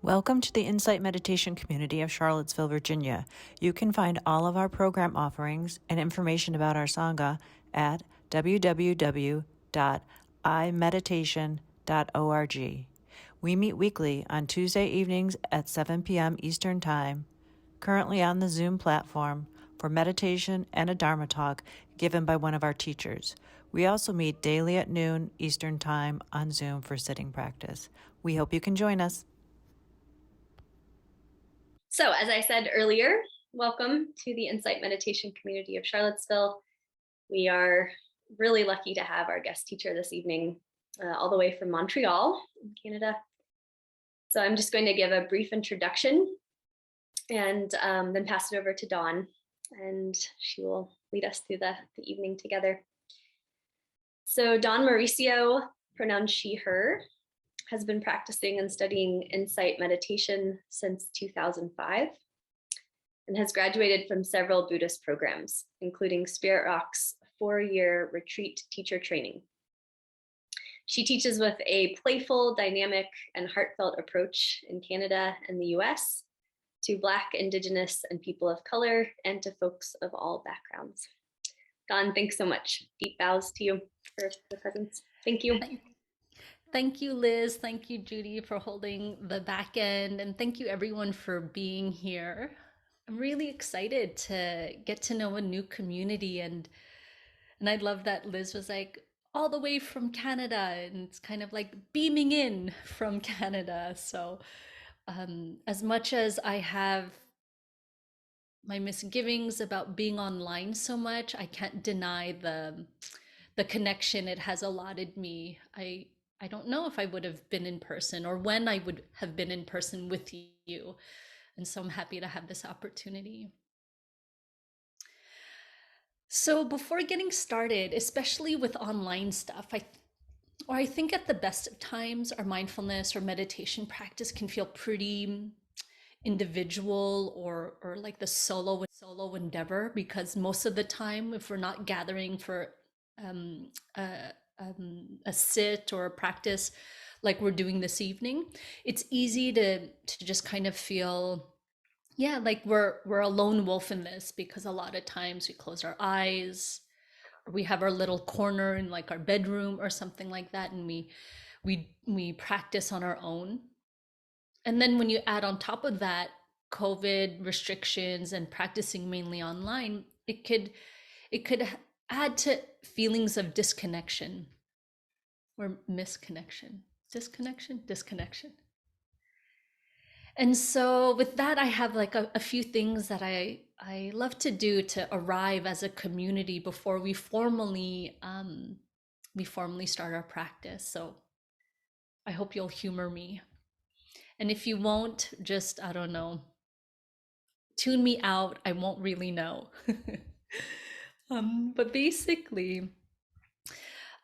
Welcome to the Insight Meditation Community of Charlottesville, Virginia. You can find all of our program offerings and information about our Sangha at www.imeditation.org. We meet weekly on Tuesday evenings at 7 p.m. Eastern Time, currently on the Zoom platform for meditation and a Dharma talk given by one of our teachers. We also meet daily at noon Eastern Time on Zoom for sitting practice. We hope you can join us. So, as I said earlier, welcome to the Insight Meditation Community of Charlottesville. We are really lucky to have our guest teacher this evening, all the way from Montreal in Canada. So I'm just going to give a brief introduction and then pass it over to Dawn, and she will lead us through the evening together. So Dawn Mauricio, pronounced she, her, has been practicing and studying insight meditation since 2005 and has graduated from several Buddhist programs, including Spirit Rock's 4-year retreat teacher training. She teaches with a playful, dynamic, and heartfelt approach in Canada and the US to Black, Indigenous, and people of color, and to folks of all backgrounds. Dawn, thanks so much. Deep bows to you for the presence. Thank you. Thank you, Liz. Thank you, Judy, for holding the back end. And thank you, everyone, for being here. I'm really excited to get to know a new community. And I love that Liz was like, all the way from Canada. And it's kind of like beaming in from Canada. So as much as I have my misgivings about being online so much, I can't deny the connection it has allotted me. I don't know if I would have been in person or when I would have been in person with you. And so I'm happy to have this opportunity. So before getting started, especially with online stuff, I think at the best of times, our mindfulness or meditation practice can feel pretty individual or like the solo endeavor, because most of the time, if we're not gathering for a sit or a practice like we're doing this evening, it's easy to just kind of feel, yeah, like we're a lone wolf in this, because a lot of times we close our eyes, or we have our little corner in like our bedroom or something like that, and we practice on our own. And then when you add on top of that COVID restrictions and practicing mainly online, it could add to feelings of disconnection or misconnection, disconnection. And so with that, I have like a few things that I love to do to arrive as a community before we formally start our practice. So I hope you'll humor me. And if you won't, just, I don't know, tune me out. I won't really know. But basically,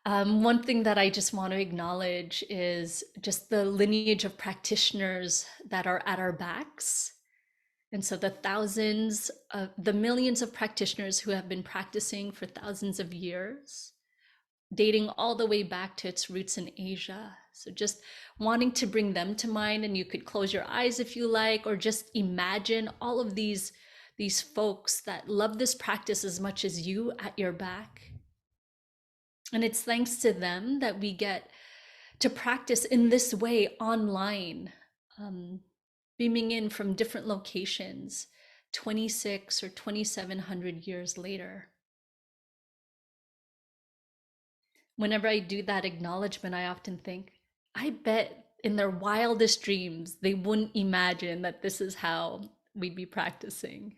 one thing that I just want to acknowledge is just the lineage of practitioners that are at our backs. And so the millions of practitioners who have been practicing for thousands of years, dating all the way back to its roots in Asia. So just wanting to bring them to mind, and you could close your eyes if you like, or just imagine all of these folks that love this practice as much as you at your back. And it's thanks to them that we get to practice in this way online, beaming in from different locations 26 or 2,700 years later. Whenever I do that acknowledgement, I often think, I bet in their wildest dreams, they wouldn't imagine that this is how we'd be practicing.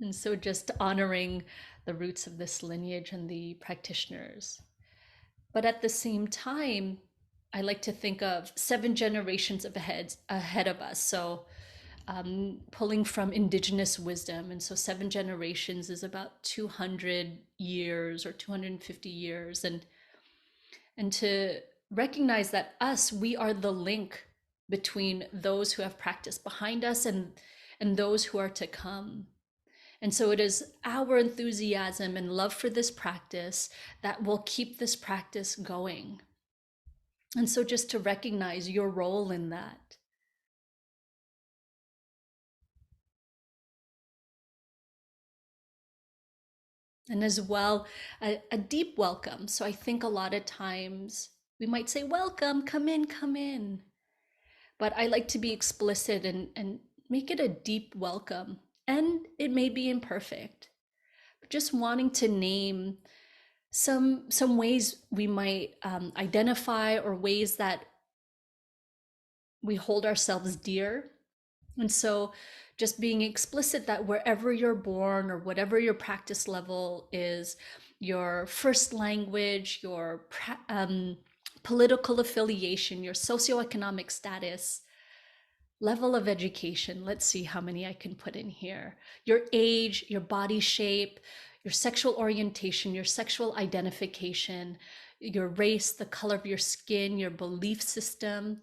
And so just honoring the roots of this lineage and the practitioners. But at the same time, I like to think of 7 generations ahead of us. So pulling from indigenous wisdom. And so 7 generations is about 200 years or 250 years. And to recognize that we are the link between those who have practiced behind us and those who are to come. And so it is our enthusiasm and love for this practice that will keep this practice going. And so just to recognize your role in that. And as well, a deep welcome. So I think a lot of times we might say, welcome, come in, come in. But I like to be explicit and make it a deep welcome. And it may be imperfect, but just wanting to name some ways we might identify, or ways that we hold ourselves dear. And so just being explicit that wherever you're born, or whatever your practice level is, your first language, your political affiliation, your socioeconomic status, level of education, let's see how many I can put in here, your age, your body shape, your sexual orientation, your sexual identification, your race, the color of your skin, your belief system,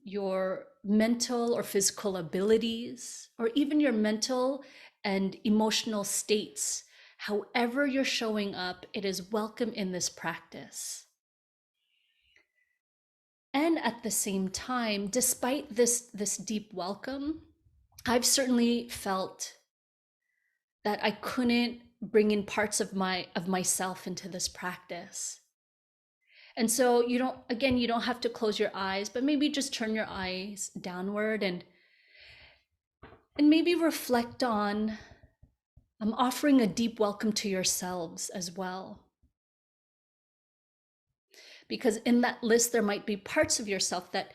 your mental or physical abilities, or even your mental and emotional states. However you're showing up, it is welcome in this practice. And at the same time, despite this deep welcome, I've certainly felt that I couldn't bring in parts of myself into this practice. And so you don't have to close your eyes, but maybe just turn your eyes downward and maybe reflect on offering a deep welcome to yourselves as well. Because in that list, there might be parts of yourself that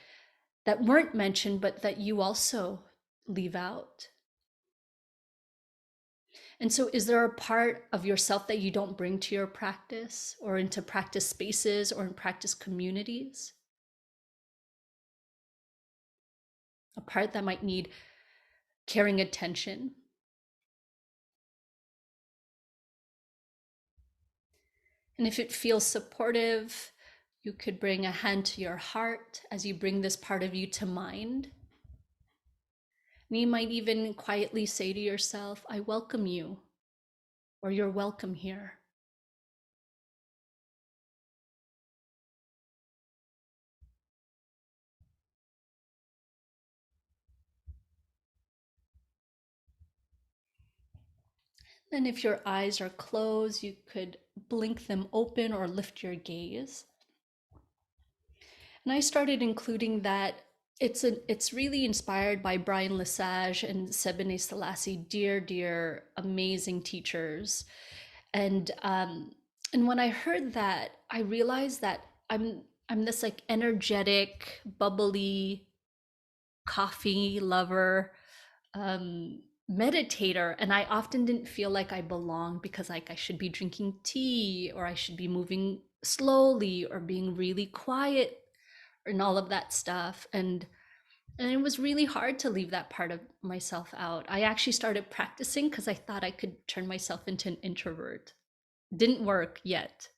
weren't mentioned, but that you also leave out. And so is there a part of yourself that you don't bring to your practice, or into practice spaces, or in practice communities? A part that might need caring attention? And if it feels supportive, you could bring a hand to your heart as you bring this part of you to mind. And you might even quietly say to yourself, I welcome you, or you're welcome here. Then if your eyes are closed, you could blink them open or lift your gaze. And I started including that it's really inspired by Brian Lesage and Sebene Selassie, dear, amazing teachers. And when I heard that, I realized that I'm this like energetic, bubbly, coffee lover, meditator, and I often didn't feel like I belonged, because like I should be drinking tea, or I should be moving slowly, or being really quiet, and all of that stuff. And it was really hard to leave that part of myself out. I actually started practicing because I thought I could turn myself into an introvert. Didn't work yet.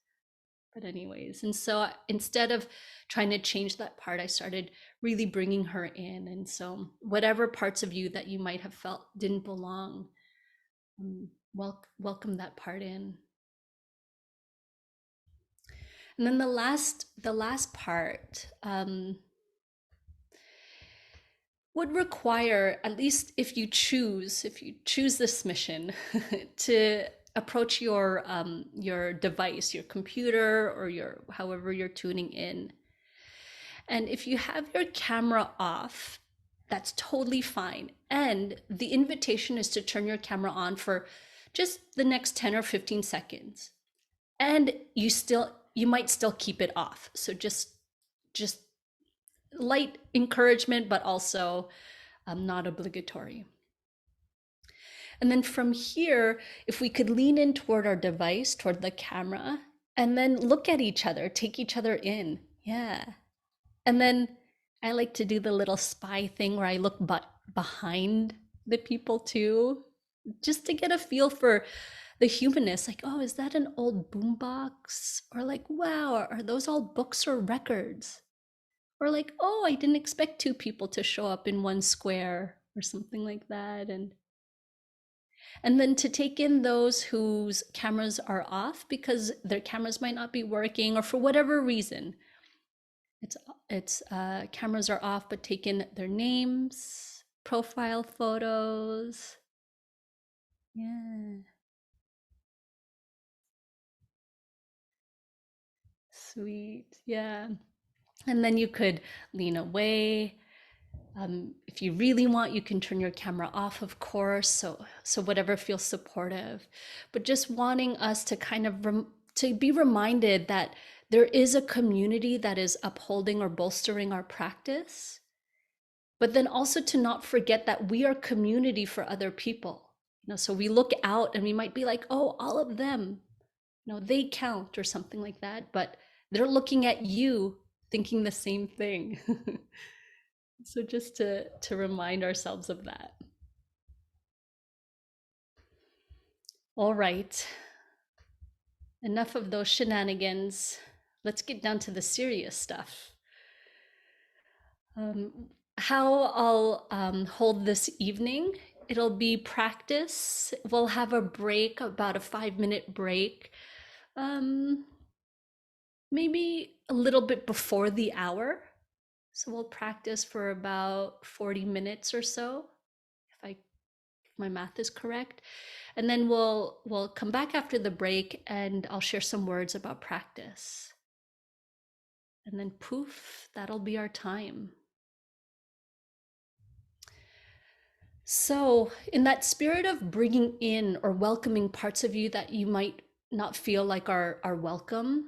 But anyways, and so instead of trying to change that part, I started really bringing her in. And so whatever parts of you that you might have felt didn't belong, welcome that part in. And then the last part would require, at least if you choose this mission, to approach your device, your computer, or your however you're tuning in. And if you have your camera off, that's totally fine. And the invitation is to turn your camera on for just the next 10 or 15 seconds. And you might still keep it off. So just light encouragement, but also not obligatory. And then from here, if we could lean in toward our device, toward the camera, and then look at each other, take each other in. Yeah. And then I like to do the little spy thing where I look behind the people too, just to get a feel for the humanness. Like, oh, is that an old boombox? Or like, wow, are those all books or records? Or like, oh, I didn't expect two people to show up in one square, or something like that. And then to take in those whose cameras are off because their cameras might not be working, or for whatever reason. It's cameras are off, but take in their names, profile photos. Yeah. Sweet. Yeah. And then you could lean away. If you really want, you can turn your camera off, of course. So whatever feels supportive. But just wanting us to kind of to be reminded that there is a community that is upholding or bolstering our practice, but then also to not forget that we are community for other people. So we look out and we might be like, oh, all of them, they count or something like that, but they're looking at you thinking the same thing. So just to remind ourselves of that. All right, enough of those shenanigans. Let's get down to the serious stuff. How I'll hold this evening, it'll be practice. We'll have a break, about a 5-minute break, maybe a little bit before the hour. So we'll practice for about 40 minutes or so, if my math is correct. And then we'll come back after the break and I'll share some words about practice. And then poof, that'll be our time. So, in that spirit of bringing in or welcoming parts of you that you might not feel like are welcome,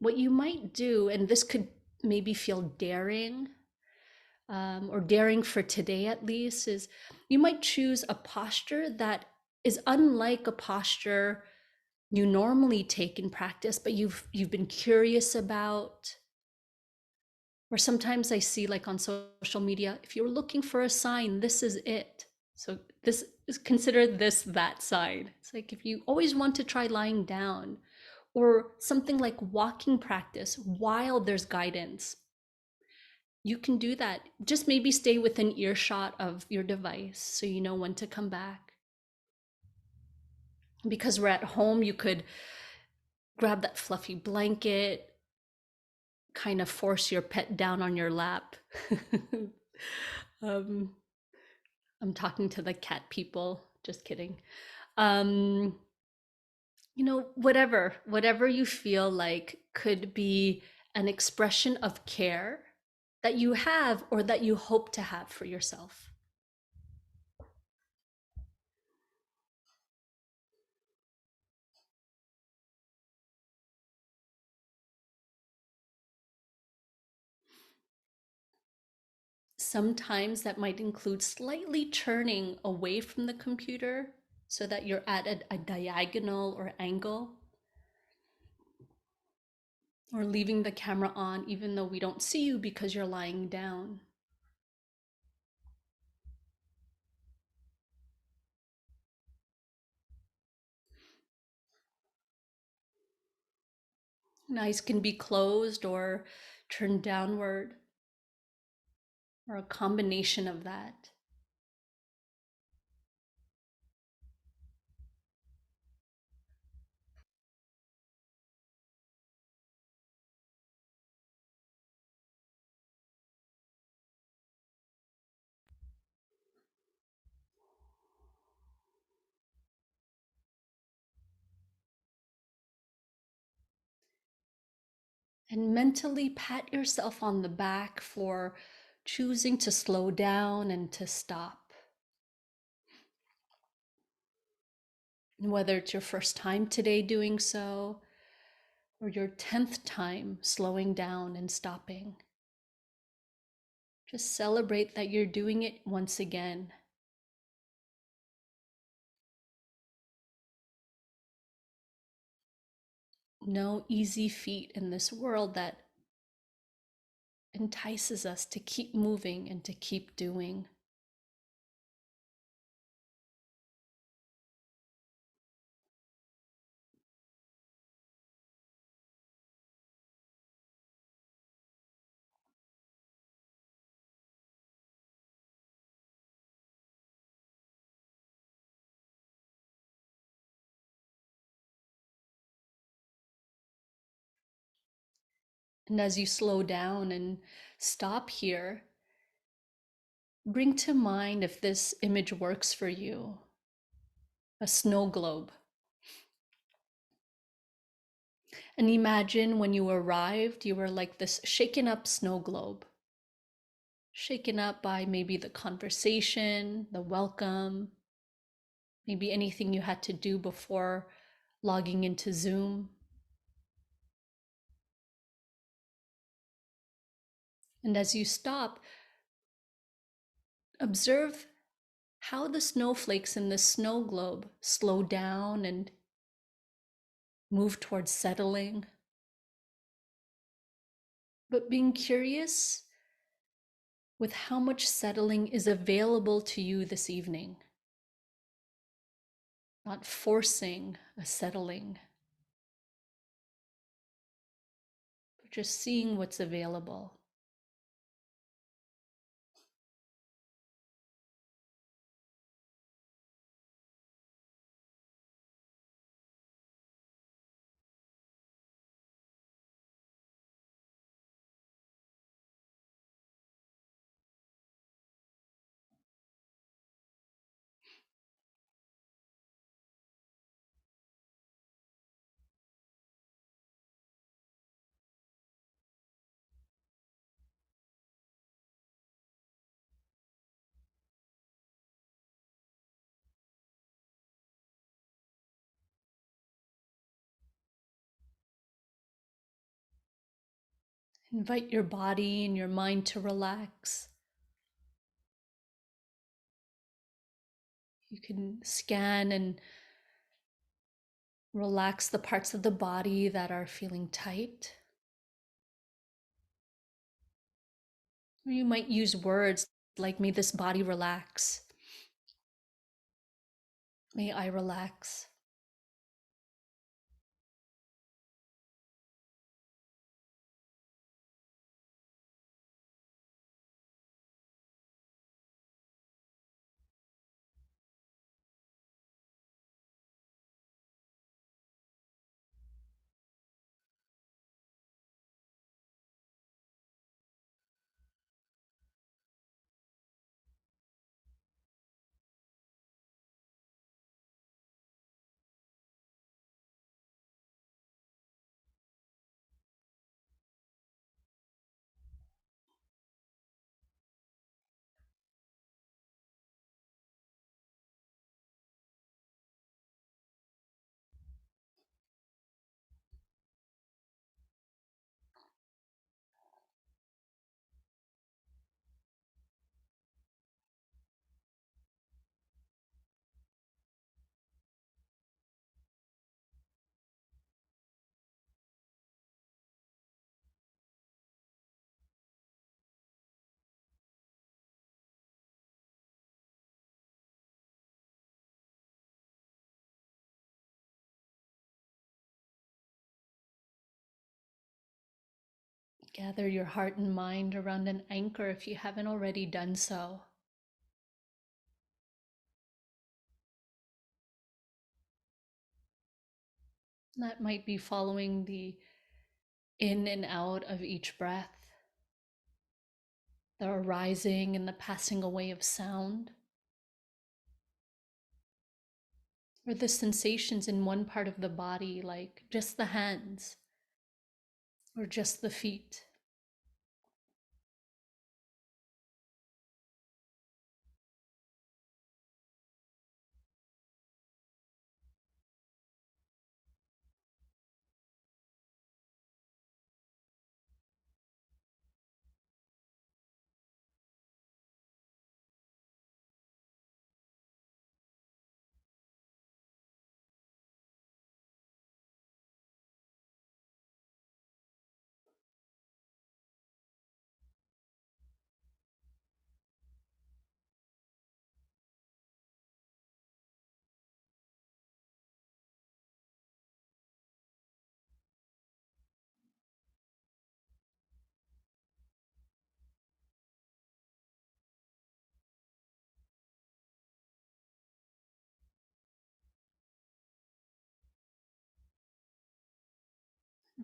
what you might do, and this could maybe feel daring, or daring for today at least, is you might choose a posture that is unlike a posture you normally take in practice, but you've been curious about. Or sometimes I see, like on social media, if you're looking for a sign, this is it. So this is considered that sign. It's like if you always want to try lying down, or something like walking practice while there's guidance, you can do that. Just maybe stay within earshot of your device so you know when to come back. Because we're at home, you could grab that fluffy blanket, kind of force your pet down on your lap. um, I'm talking to the cat people, just kidding. Whatever you feel like could be an expression of care that you have or that you hope to have for yourself. Sometimes that might include slightly turning away from the computer so that you're at a diagonal or angle, or leaving the camera on even though we don't see you because you're lying down. And eyes can be closed or turned downward, or a combination of that. And mentally pat yourself on the back for choosing to slow down and to stop. And whether it's your first time today doing so, or your 10th time slowing down and stopping, just celebrate that you're doing it once again. No easy feat in this world that entices us to keep moving and to keep doing. And as you slow down and stop here, bring to mind, if this image works for you, a snow globe. And imagine when you arrived, you were like this shaken up snow globe, shaken up by maybe the conversation, the welcome, maybe anything you had to do before logging into Zoom. And as you stop, observe how the snowflakes in this snow globe slow down and move towards settling. But being curious with how much settling is available to you this evening. Not forcing a settling, but just seeing what's available. Invite your body and your mind to relax. You can scan and relax the parts of the body that are feeling tight. Or you might use words like, may this body relax. May I relax. Gather your heart and mind around an anchor if you haven't already done so. That might be following the in and out of each breath, the arising and the passing away of sound, or the sensations in one part of the body, like just the hands or just the feet.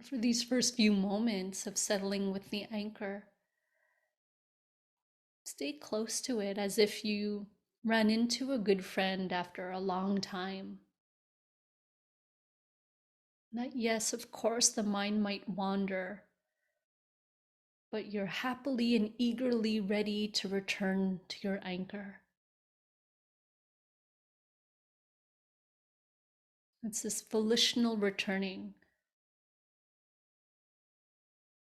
For these first few moments of settling with the anchor, stay close to it as if you ran into a good friend after a long time. That, yes, of course, the mind might wander, but you're happily and eagerly ready to return to your anchor. It's this volitional returning,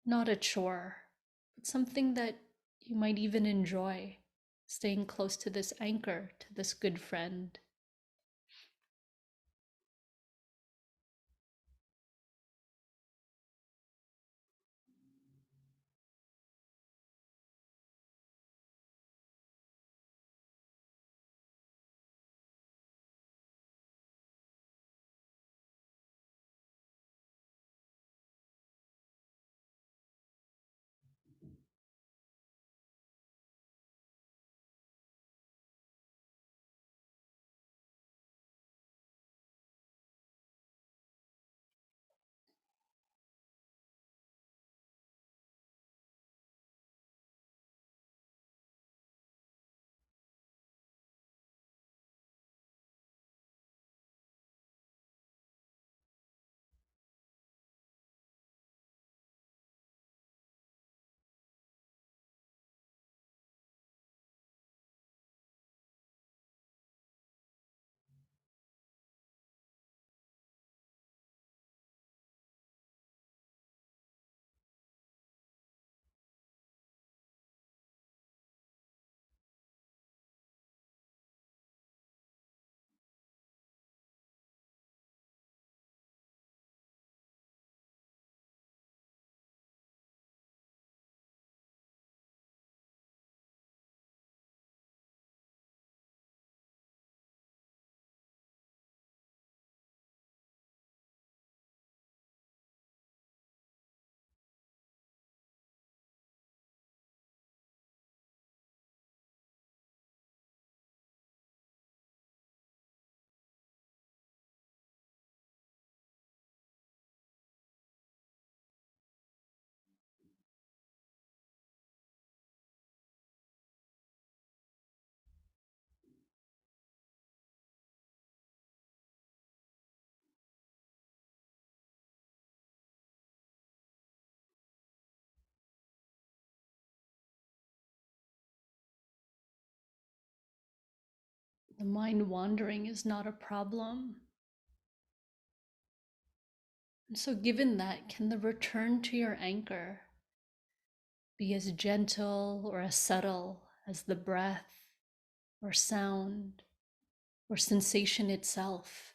not a chore, but something that you might even enjoy, staying close to this anchor, to this good friend. The mind wandering is not a problem. And so, given that, can the return to your anchor be as gentle or as subtle as the breath or sound or sensation itself?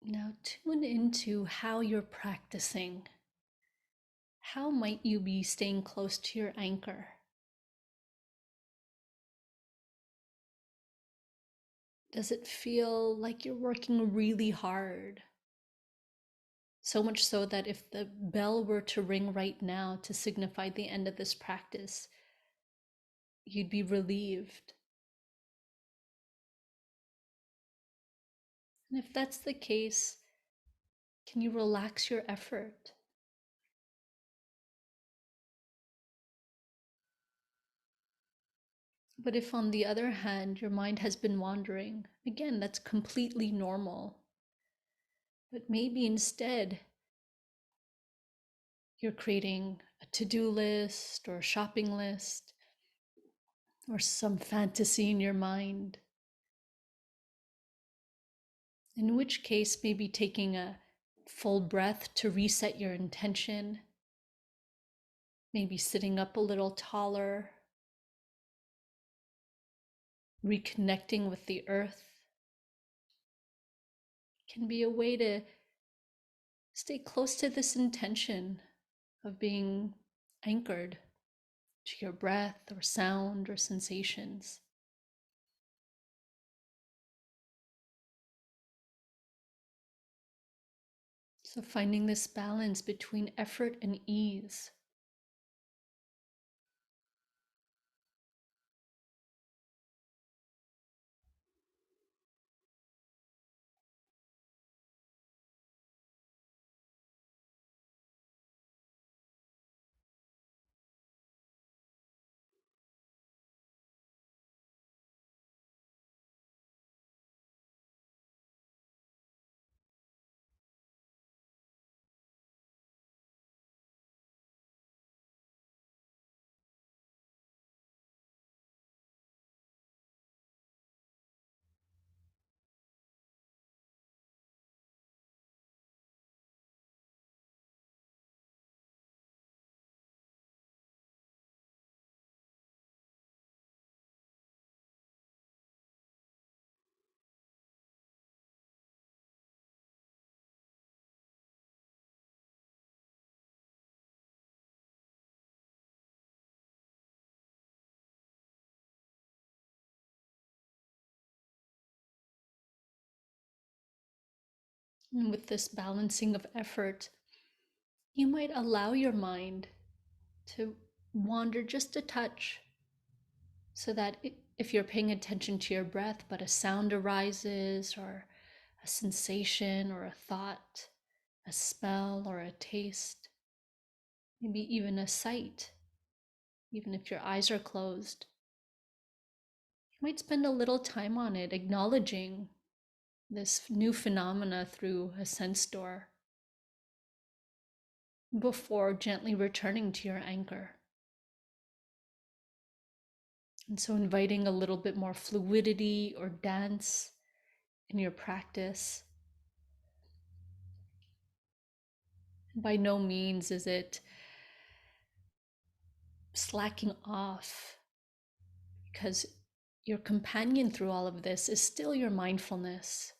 Now tune into how you're practicing. How might you be staying close to your anchor? Does it feel like you're working really hard? So much so that if the bell were to ring right now to signify the end of this practice, you'd be relieved. And if that's the case, can you relax your effort? But if, on the other hand, your mind has been wandering, again, that's completely normal. But maybe instead, you're creating a to-do list or a shopping list or some fantasy in your mind. In which case, maybe taking a full breath to reset your intention, maybe sitting up a little taller, reconnecting with the earth, can be a way to stay close to this intention of being anchored to your breath or sound or sensations. So finding this balance between effort and ease. And with this balancing of effort, you might allow your mind to wander just a touch, so that if you're paying attention to your breath, but a sound arises, or a sensation, or a thought, a smell, or a taste, maybe even a sight, even if your eyes are closed, you might spend a little time on it, acknowledging this new phenomena through a sense door before gently returning to your anchor. And so inviting a little bit more fluidity or dance in your practice. By no means is it slacking off, because your companion through all of this is still your mindfulness.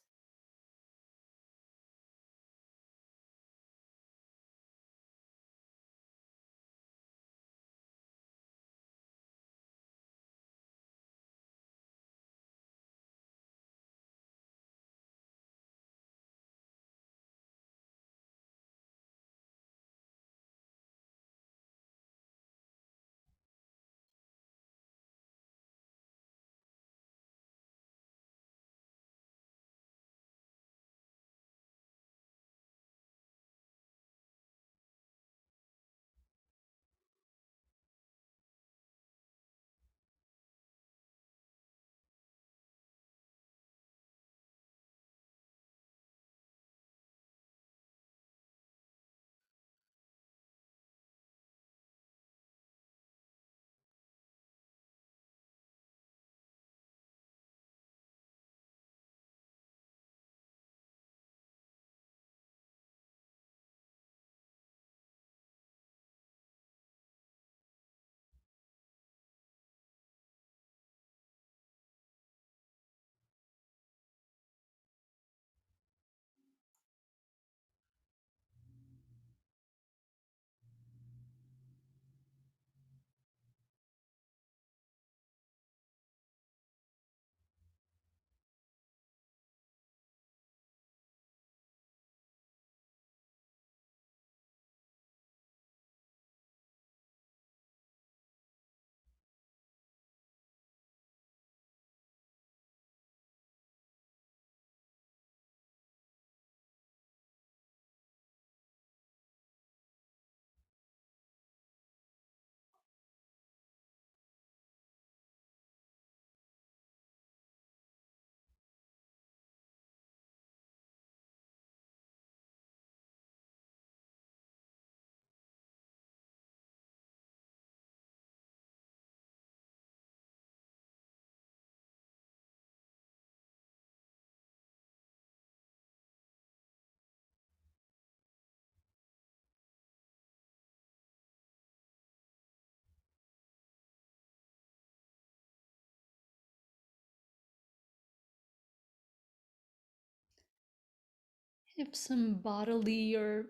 If some bodily or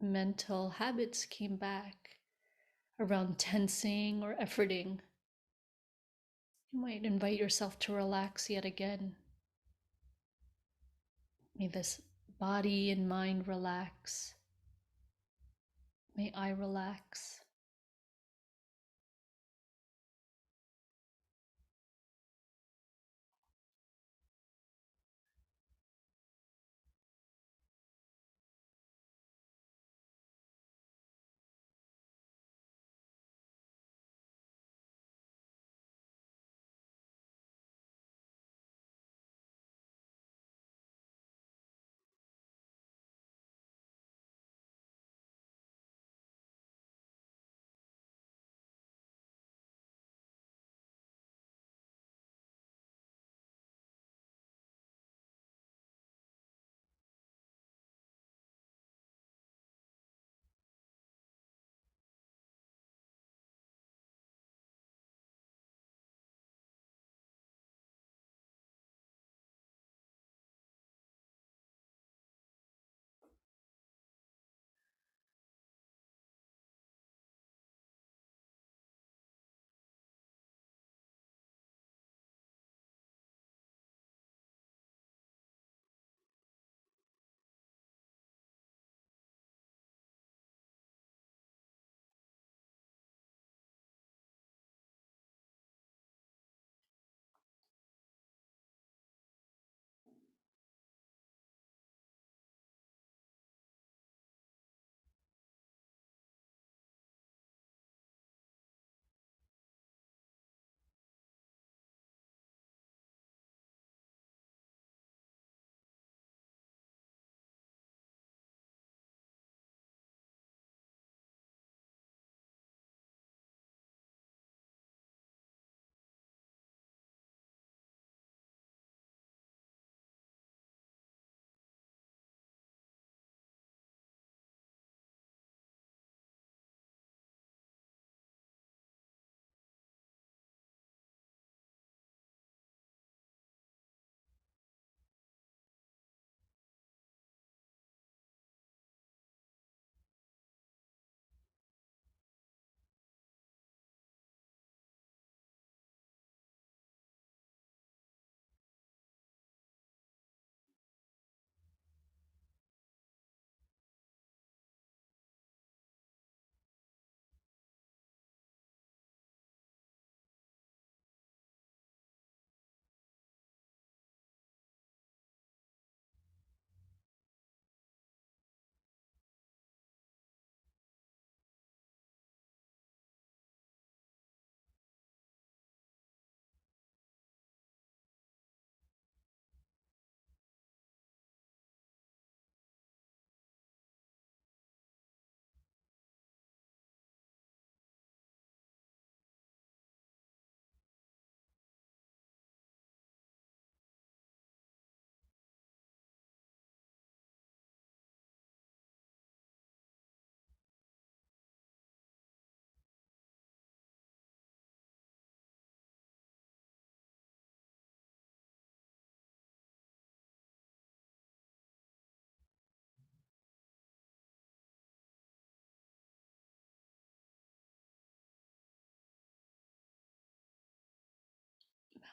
mental habits came back around tensing or efforting, you might invite yourself to relax yet again. May this body and mind relax. May I relax.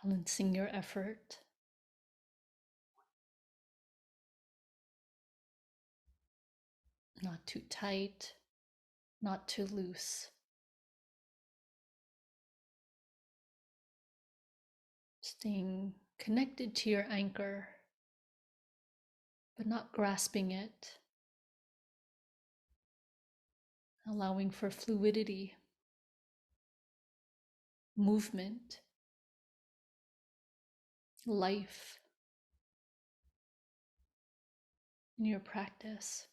Balancing your effort, not too tight, not too loose. Staying connected to your anchor, but not grasping it. Allowing for fluidity, movement, life in your practice.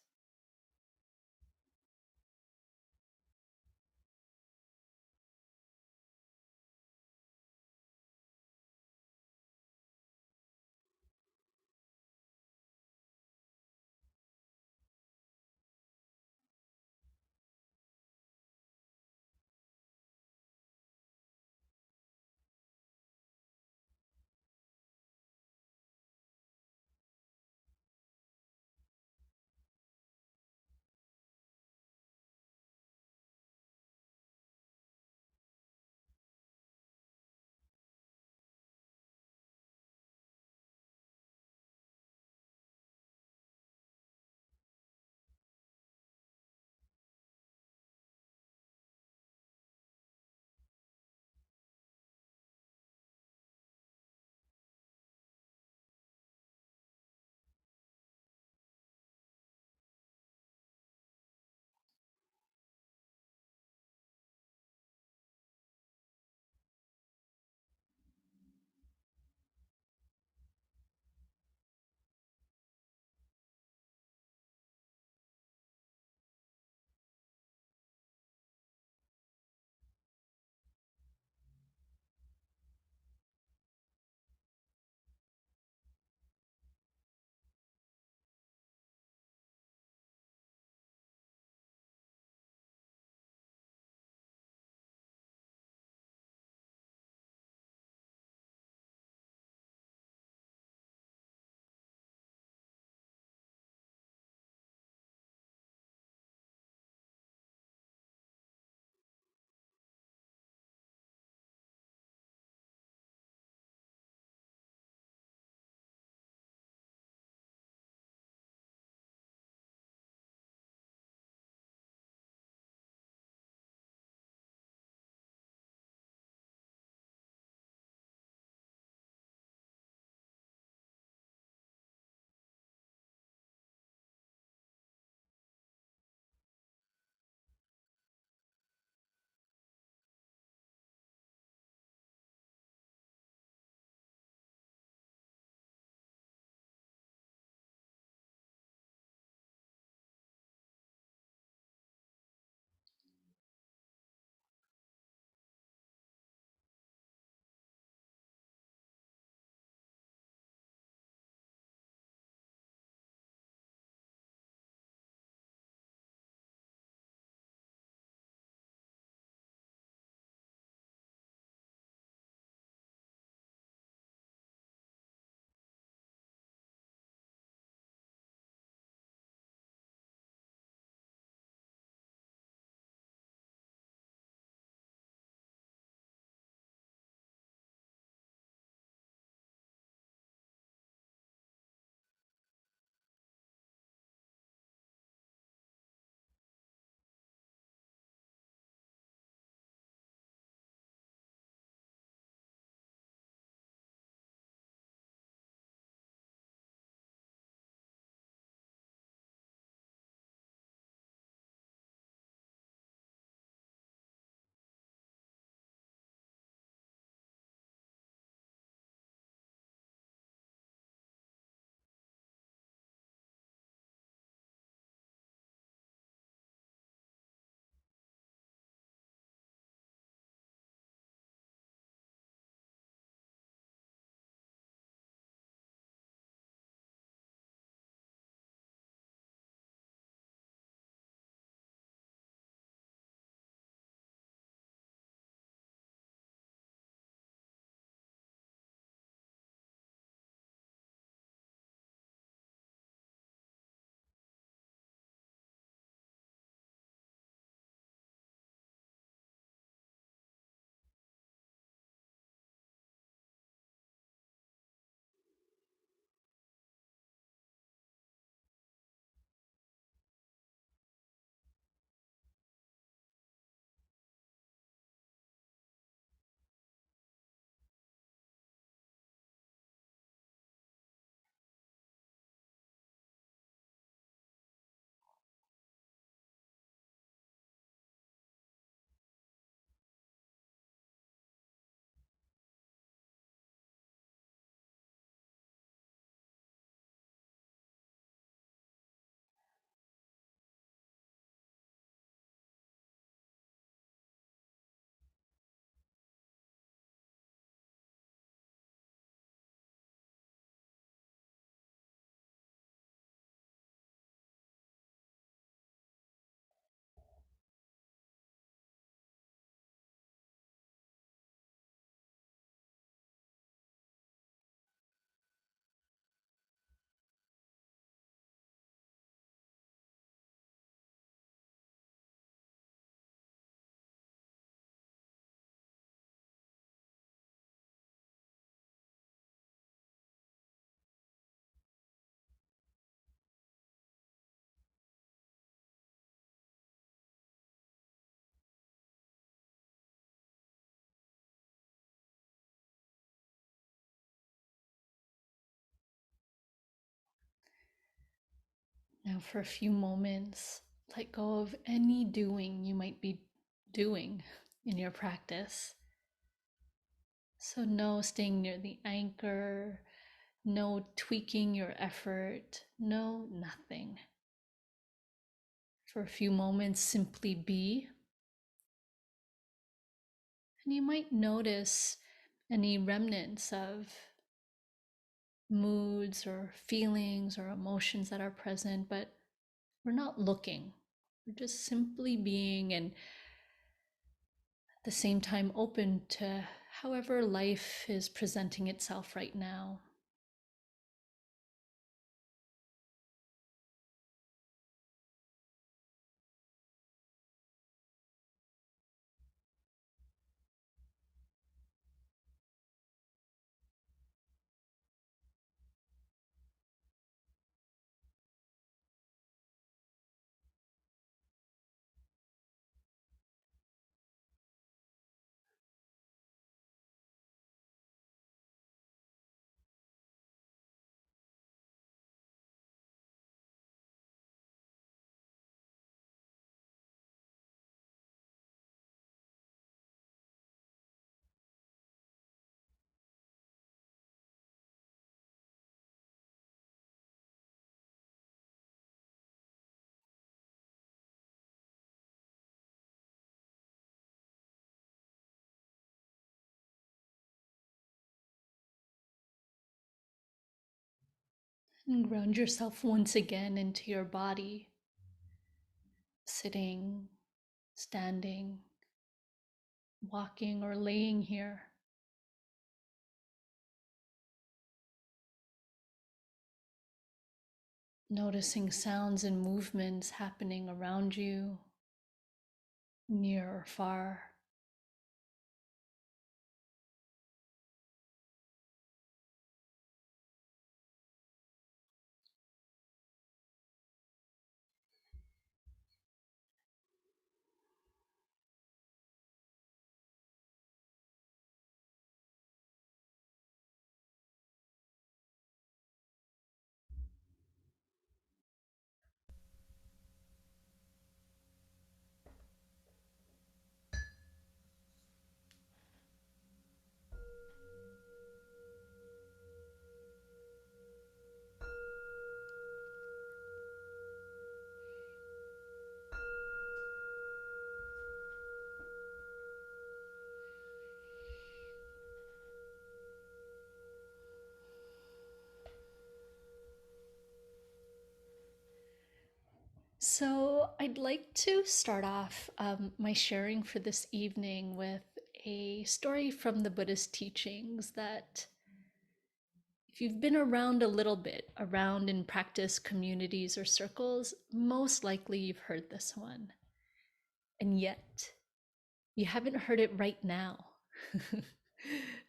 Now, for a few moments, let go of any doing you might be doing in your practice. So, no staying near the anchor, no tweaking your effort, no nothing. For a few moments, simply be. And you might notice any remnants of moods or feelings or emotions that are present, but we're not looking. We're just simply being, and at the same time open to however life is presenting itself right now. And ground yourself once again into your body, sitting, standing, walking, or laying here. Noticing sounds and movements happening around you, near or far. So, I'd like to start off my sharing for this evening with a story from the Buddhist teachings that, if you've been around a little bit, around in practice communities or circles, most likely you've heard this one. And yet, you haven't heard it right now.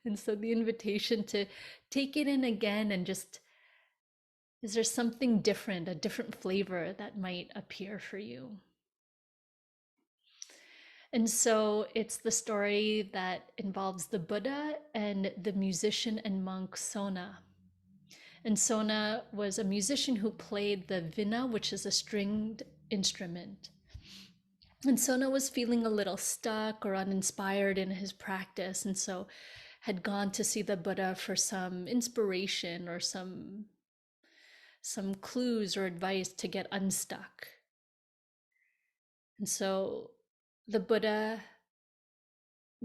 And so, the invitation to take it in again and just, is there something different, a different flavor that might appear for you? And so it's the story that involves the Buddha and the musician and monk Sona. And Sona was a musician who played the vina, which is a stringed instrument. And Sona was feeling a little stuck or uninspired in his practice, and so had gone to see the Buddha for some inspiration or some clues or advice to get unstuck. And so the Buddha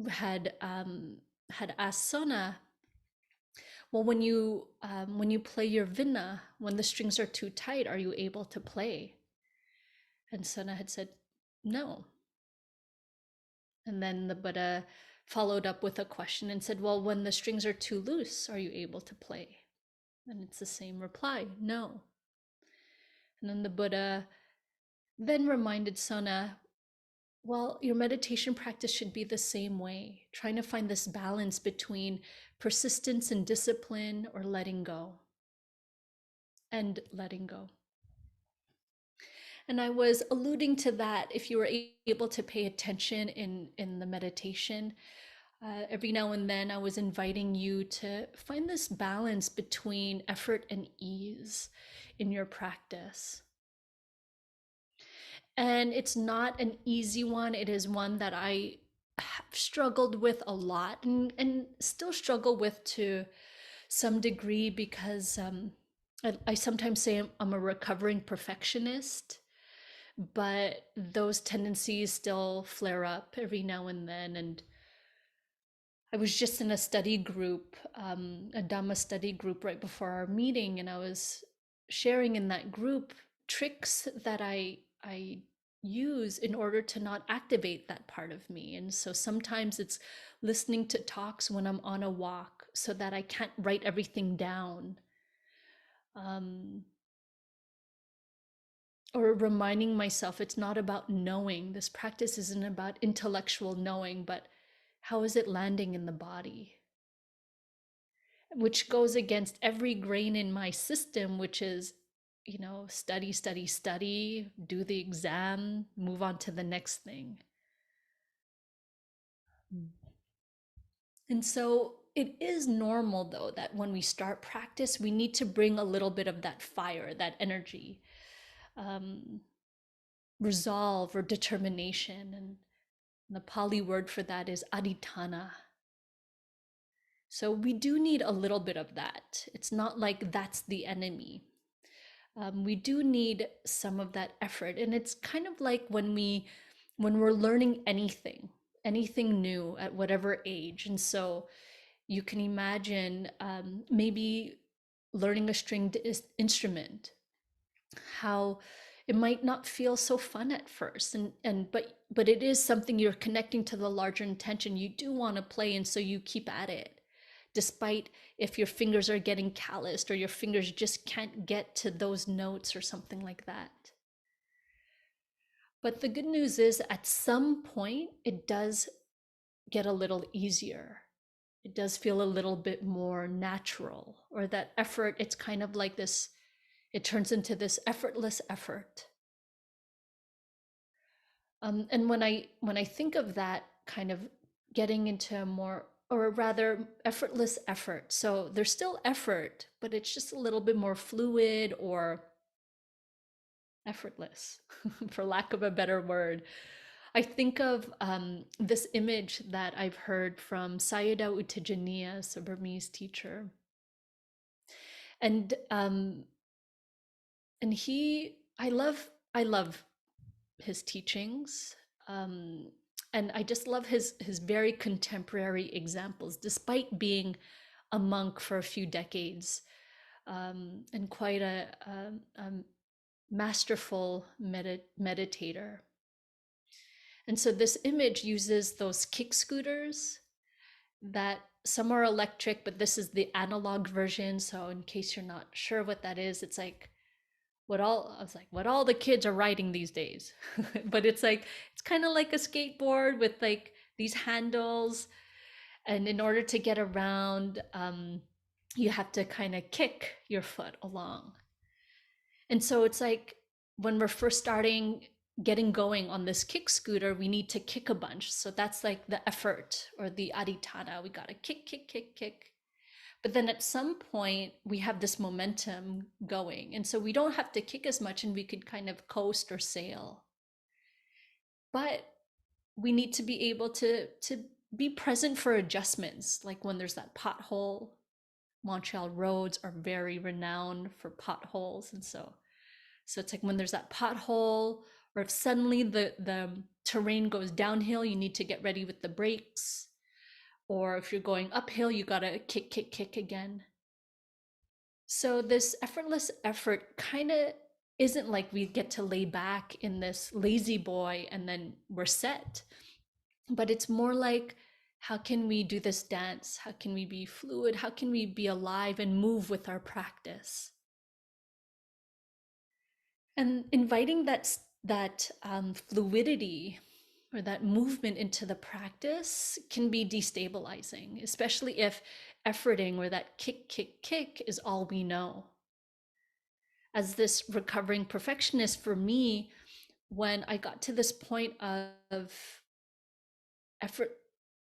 had asked Sona, well, when you play your vina, when the strings are too tight, are you able to play? And Sona had said, no. And then the Buddha followed up with a question and said, well, when the strings are too loose, are you able to play? And it's the same reply, no. And then the Buddha then reminded Sona, well, your meditation practice should be the same way, trying to find this balance between persistence and discipline, or letting go. And letting go. And I was alluding to that, if you were able to pay attention in the meditation, every now and then I was inviting you to find this balance between effort and ease in your practice. And it's not an easy one. It is one that I have struggled with a lot, and still struggle with to some degree, because I sometimes say I'm a recovering perfectionist, but those tendencies still flare up every now and then. And I was just in a study group, a Dhamma study group right before our meeting, and I was sharing in that group tricks that I use in order to not activate that part of me. And so sometimes it's listening to talks when I'm on a walk so that I can't write everything down. Or reminding myself it's not about knowing. This practice isn't about intellectual knowing, but how is it landing in the body? Which goes against every grain in my system, which is, study, study, study, do the exam, move on to the next thing. And so it is normal, though, that when we start practice, we need to bring a little bit of that fire, that energy, resolve or determination. And the Pali word for that is adhitthana. So we do need a little bit of that. It's not like that's the enemy. We do need some of that effort. And it's kind of like when we're learning anything new at whatever age. And so you can imagine maybe learning a stringed instrument, how it might not feel so fun at first, but it is something you're connecting to the larger intention. You do want to play, and so you keep at it, despite if your fingers are getting calloused or your fingers just can't get to those notes or something like that. But the good news is at some point it does get a little easier. It does feel a little bit more natural, or that effort, it's kind of like this, it turns into this effortless effort. And when I think of that, kind of getting into a more, or rather effortless effort, so there's still effort, but it's just a little bit more fluid or effortless, for lack of a better word. I think of this image that I've heard from Sayadaw U Tejaniya, a Burmese teacher. And I love his teachings. And I just love his very contemporary examples, despite being a monk for a few decades, and quite a masterful meditator. And so this image uses those kick scooters that some are electric, but this is the analog version. So in case you're not sure what that is, it's like what all the kids are riding these days. But it's kind of like a skateboard with like these handles. And in order to get around, you have to kind of kick your foot along. And so it's like when we're first getting going on this kick scooter, we need to kick a bunch. So that's like the effort or the adhitthana. We got to kick, kick, kick, kick. But then at some point we have this momentum going. And so we don't have to kick as much, and we could kind of coast or sail. But we need to be able to be present for adjustments. Like when there's that pothole, Montreal roads are very renowned for potholes. And so it's like when there's that pothole, or if suddenly the terrain goes downhill, you need to get ready with the brakes. Or if you're going uphill, you gotta kick, kick, kick again. So this effortless effort kind of isn't like we get to lay back in this lazy boy and then we're set. But it's more like, how can we do this dance? How can we be fluid? How can we be alive and move with our practice? And inviting that fluidity or that movement into the practice can be destabilizing, especially if efforting or that kick, kick, kick is all we know. As this recovering perfectionist, for me, when I got to this point of effort,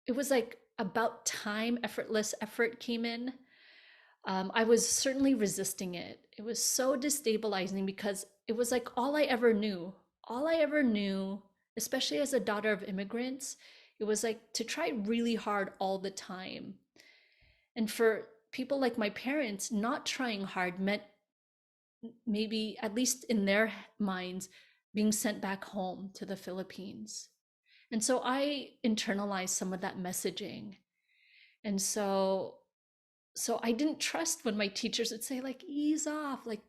it was like about time effortless effort came in. I was certainly resisting it. It was so destabilizing because it was like all I ever knew, all I ever knew, especially as a daughter of immigrants, it was like to try really hard all the time. And for people like my parents, not trying hard meant maybe, at least in their minds, being sent back home to the Philippines. And so I internalized some of that messaging. And so I didn't trust when my teachers would say, like, ease off. Like,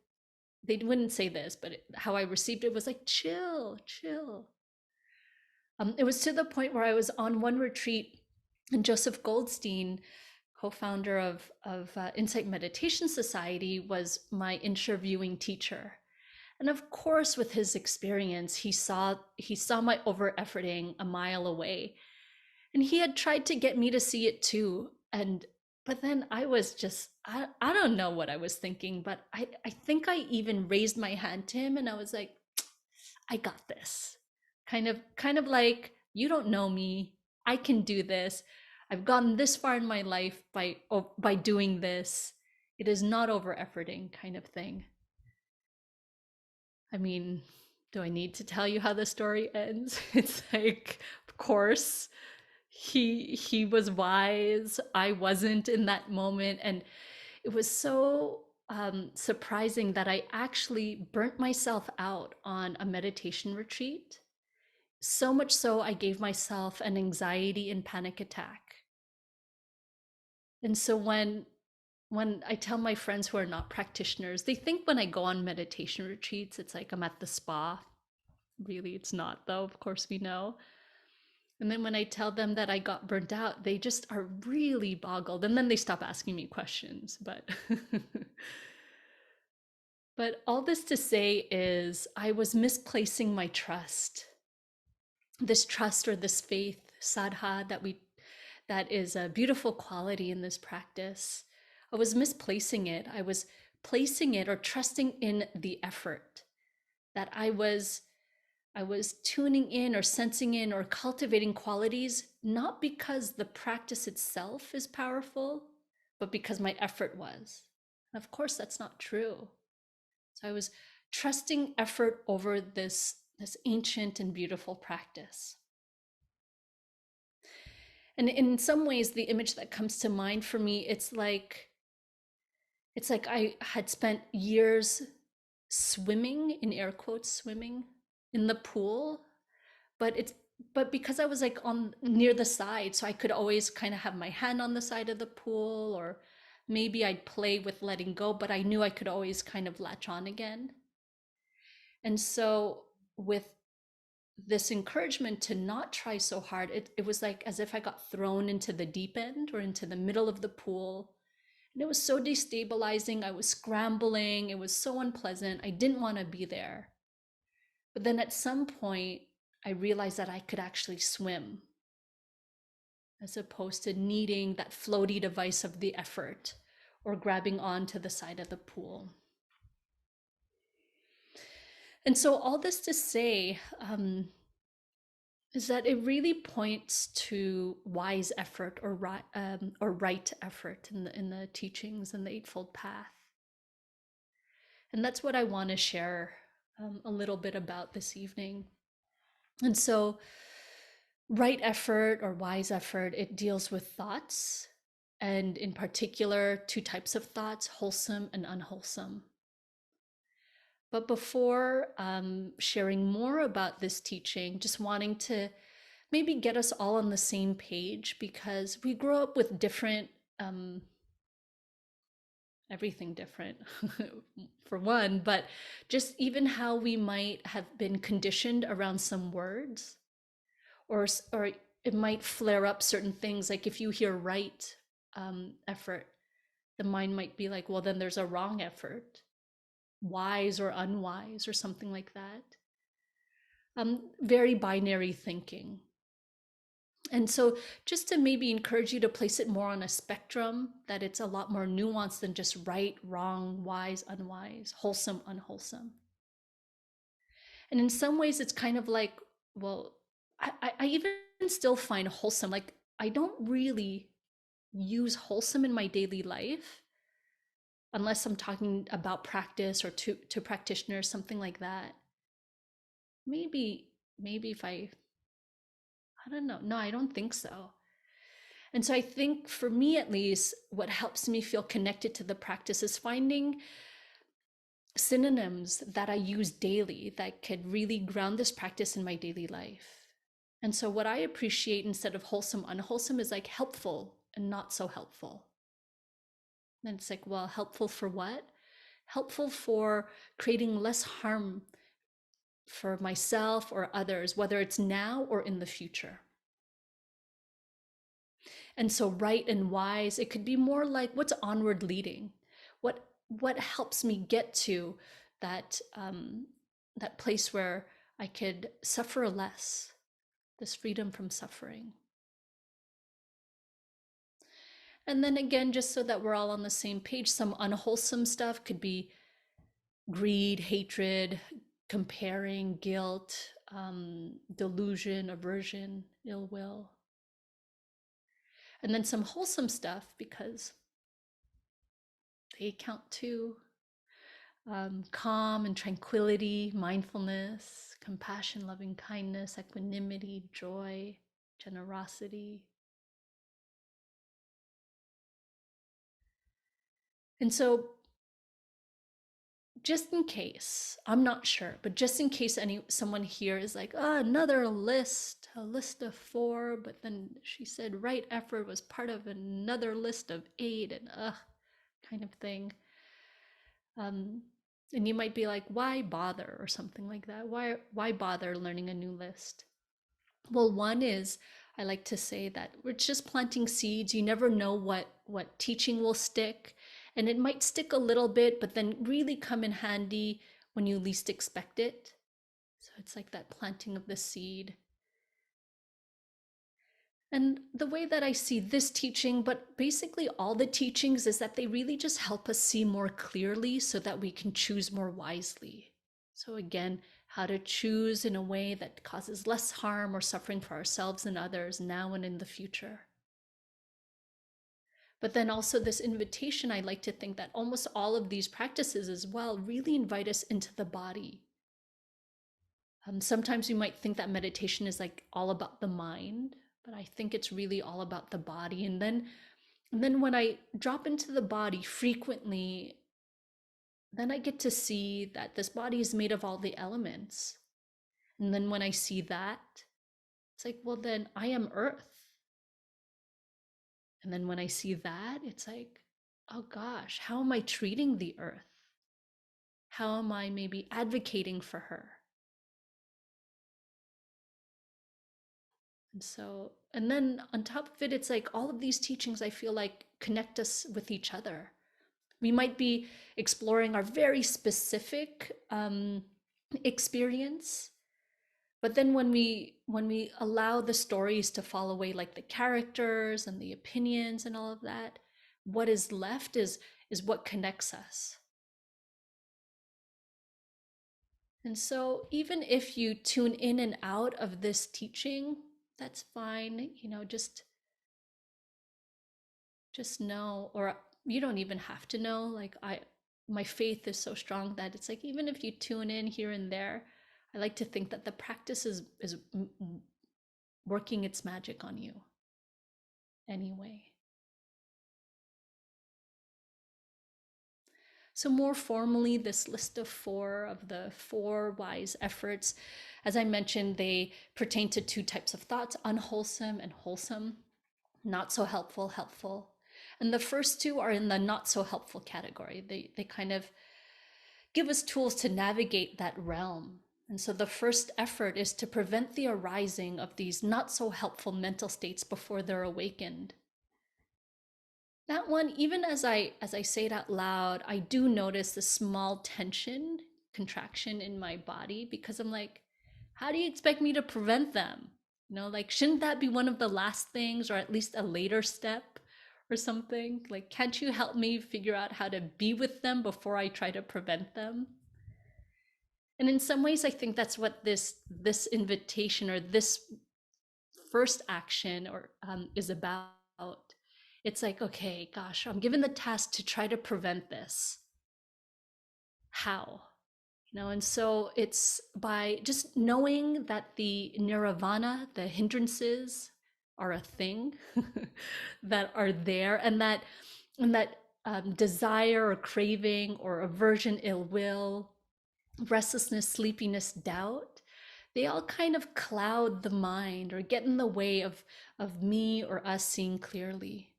they wouldn't say this, but how I received it was like, chill, chill. It was to the point where I was on one retreat, and Joseph Goldstein, co-founder of Insight Meditation Society, was my interviewing teacher. And of course, with his experience, he saw my over efforting a mile away, and he had tried to get me to see it too. But then I was just, I don't know what I was thinking, but I think I even raised my hand to him, and I was like, I got this. Kind of like, you don't know me. I can do this. I've gotten this far in my life by doing this. It is not over efforting, kind of thing. I mean, do I need to tell you how the story ends? It's like, of course, he was wise. I wasn't in that moment, and it was so surprising that I actually burnt myself out on a meditation retreat. So much so, I gave myself an anxiety and panic attack. And so when I tell my friends who are not practitioners, they think when I go on meditation retreats, it's like I'm at the spa. Really, it's not, though, of course we know. And then when I tell them that I got burnt out, they just are really boggled. And then they stop asking me questions. But but all this to say is I was misplacing my trust. This trust or this faith, sadha, that is a beautiful quality in this practice. I was misplacing it. I was placing it or trusting in the effort, that I was tuning in or sensing in or cultivating qualities, not because the practice itself is powerful, but because my effort was. And of course, that's not true. So I was trusting effort over this ancient and beautiful practice. And in some ways, the image that comes to mind for me, it's like I had spent years swimming, in air quotes, swimming in the pool, but because I was like on near the side, so I could always kind of have my hand on the side of the pool, or maybe I'd play with letting go, but I knew I could always kind of latch on again. And so with this encouragement to not try so hard, it was like as if I got thrown into the deep end or into the middle of the pool. And it was so destabilizing. I was scrambling. It was so unpleasant. I didn't want to be there. But then at some point, I realized that I could actually swim, as opposed to needing that floaty device of the effort or grabbing onto the side of the pool. And so all this to say is that it really points to wise effort or right effort in the teachings and the Eightfold Path. And that's what I want to share a little bit about this evening. And so right effort or wise effort, it deals with thoughts, and in particular, two types of thoughts, wholesome and unwholesome. But before sharing more about this teaching, just wanting to maybe get us all on the same page, because we grow up with different, everything different for one, but just even how we might have been conditioned around some words, or it might flare up certain things. Like if you hear right effort, the mind might be like, well, then there's a wrong effort, wise or unwise or something like that. Very binary thinking. And so just to maybe encourage you to place it more on a spectrum, that it's a lot more nuanced than just right, wrong, wise, unwise, wholesome, unwholesome. And in some ways it's kind of like, well, I even still find wholesome, like I don't really use wholesome in my daily life, unless I'm talking about practice or to practitioners, something like that. maybe if I don't know. No, I don't think so. And so I think for me, at least, what helps me feel connected to the practice is finding synonyms that I use daily that could really ground this practice in my daily life. And so what I appreciate instead of wholesome, unwholesome is like helpful and not so helpful. And it's like, well, helpful for what? Helpful for creating less harm for myself or others, whether it's now or in the future. And so right and wise, it could be more like what's onward leading? What helps me get to that that place where I could suffer less, this freedom from suffering. And then again, just so that we're all on the same page, some unwholesome stuff could be greed, hatred, comparing, guilt, delusion, aversion, ill will. And then some wholesome stuff, because they count too. Calm and tranquility, mindfulness, compassion, loving kindness, equanimity, joy, generosity. And so just in case, I'm not sure, but just in case someone here is like, oh, another list, a list of 4, but then she said right effort was part of another list of 8, and kind of thing. And you might be like, why bother, or something like that? Why bother learning a new list? Well, one is, I like to say that we're just planting seeds. You never know what teaching will stick. And it might stick a little bit, but then really come in handy when you least expect it. So it's like that planting of the seed. And the way that I see this teaching, but basically all the teachings, is that they really just help us see more clearly so that we can choose more wisely. So again, how to choose in a way that causes less harm or suffering for ourselves and others now and in the future. But then also this invitation, I like to think that almost all of these practices as well really invite us into the body. Sometimes we might think that meditation is like all about the mind, but I think it's really all about the body. And then when I drop into the body frequently, then I get to see that this body is made of all the elements. And then when I see that, it's like, well, then I am earth. And then when I see that, it's like, oh gosh, how am I treating the earth? How am I maybe advocating for her? And so, and then on top of it, it's like all of these teachings, I feel like, connect us with each other. We might be exploring our very specific experience, but then when we allow the stories to fall away, like the characters and the opinions and all of that, what is left is what connects us. And so even if you tune in and out of this teaching, that's fine. Just know, or you don't even have to know. Like my faith is so strong that it's like, even if you tune in here and there, I like to think that the practice is working its magic on you anyway. So more formally, this list of 4 of the 4 wise efforts, as I mentioned, they pertain to 2 types of thoughts: unwholesome and wholesome, not so helpful, helpful. And the first 2 are in the not so helpful category. They kind of give us tools to navigate that realm. And so the first effort is to prevent the arising of these not so helpful mental states before they're awakened. That one, even as I say it out loud, I do notice the small tension, contraction in my body, because I'm like, how do you expect me to prevent them? Like, shouldn't that be one of the last things, or at least a later step or something? Like, can't you help me figure out how to be with them before I try to prevent them? And in some ways, I think that's what this invitation, or this first action, or is about. It's like, okay, gosh, I'm given the task to try to prevent this. How? And so it's by just knowing that the nirvana, the hindrances, are a thing that are there, and that desire or craving or aversion, ill will, restlessness, sleepiness, doubt, they all kind of cloud the mind or get in the way of me or us seeing clearly.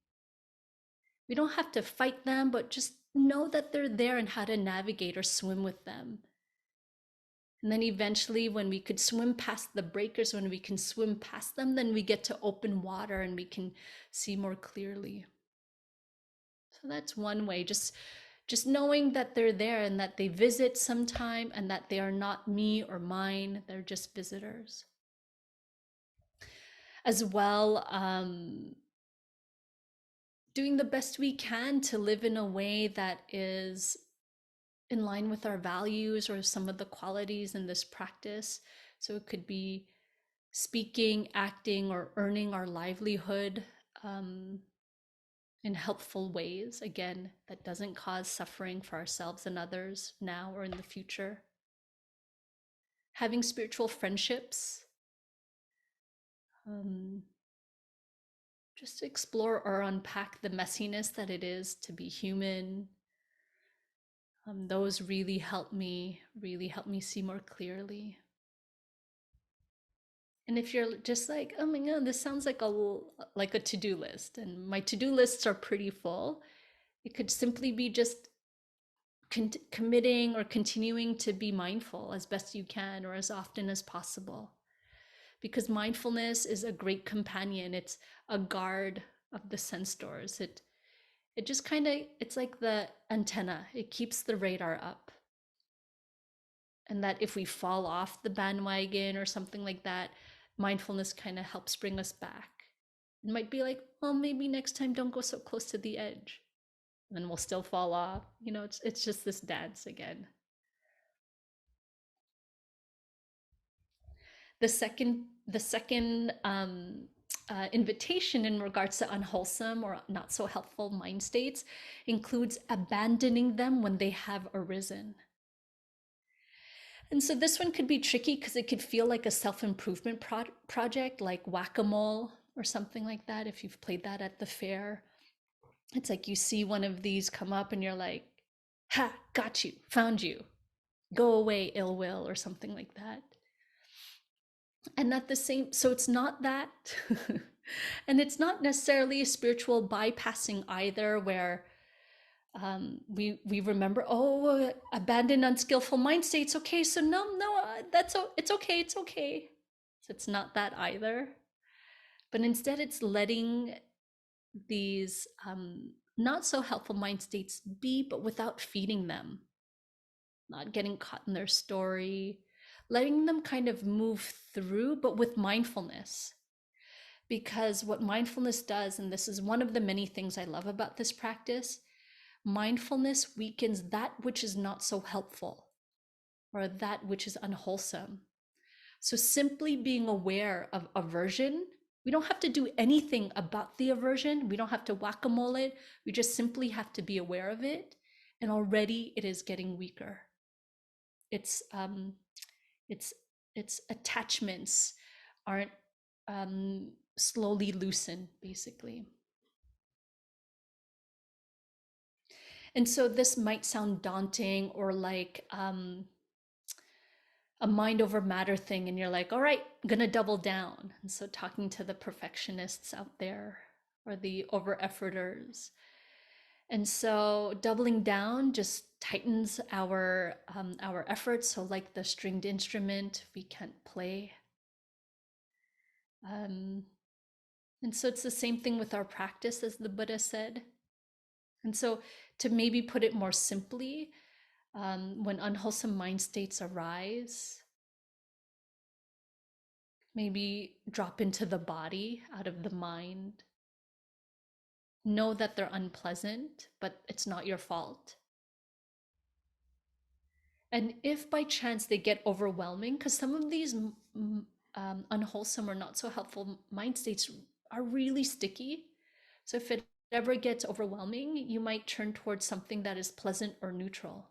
We don't have to fight them, but just know that they're there and how to navigate or swim with them. And then eventually, when we could swim past the breakers, when we can swim past them, then we get to open water and we can see more clearly. So that's one way, just knowing that they're there and that they visit sometime and that they are not me or mine, they're just visitors. As well, doing the best we can to live in a way that is in line with our values or some of the qualities in this practice. So it could be speaking, acting, or earning our livelihood in helpful ways. Again, that doesn't cause suffering for ourselves and others now or in the future. Having spiritual friendships. Just to explore or unpack the messiness that it is to be human. Those really help me see more clearly. And if you're just like, oh my God, this sounds like a to-do list, and my to-do lists are pretty full, it could simply be just committing or continuing to be mindful as best you can or as often as possible. Because mindfulness is a great companion. It's a guard of the sense doors. It just kind of, it's like the antenna. It keeps the radar up. And that if we fall off the bandwagon or something like that, mindfulness kind of helps bring us back. It might be like, well, maybe next time don't go so close to the edge. And then we'll still fall off. It's just this dance again. The second invitation in regards to unwholesome or not so helpful mind states includes abandoning them when they have arisen. And so this one could be tricky because it could feel like a self-improvement project, like whack-a-mole or something like that. If you've played that at the fair, it's like you see one of these come up and you're like, ha, got you, found you, go away, ill will, or something like that. And at the same, so it's not that. And it's not necessarily a spiritual bypassing either, where we remember, oh, abandon unskillful mind states. Okay, so no, it's okay. So it's not that either. But instead, it's letting these not so helpful mind states be, but without feeding them, not getting caught in their story, letting them kind of move through, but with mindfulness. Because what mindfulness does, and this is one of the many things I love about this practice, mindfulness weakens that which is not so helpful or that which is unwholesome. So simply being aware of aversion, we don't have to do anything about the aversion. We don't have to whack-a-mole it. We just simply have to be aware of it. And already it is getting weaker. Its attachments aren't slowly loosen, basically. And so this might sound daunting or like a mind over matter thing, and you're like, all right, I'm gonna double down. And so talking to the perfectionists out there or the over efforters. And so doubling down just tightens our efforts. So like the stringed instrument, we can't play. And so it's the same thing with our practice, as the Buddha said. And so to maybe put it more simply, when unwholesome mind states arise, maybe drop into the body out of the mind. Know that they're unpleasant, but it's not your fault. And if by chance they get overwhelming, because some of these unwholesome or not so helpful mind states are really sticky. So if it ever gets overwhelming, you might turn towards something that is pleasant or neutral.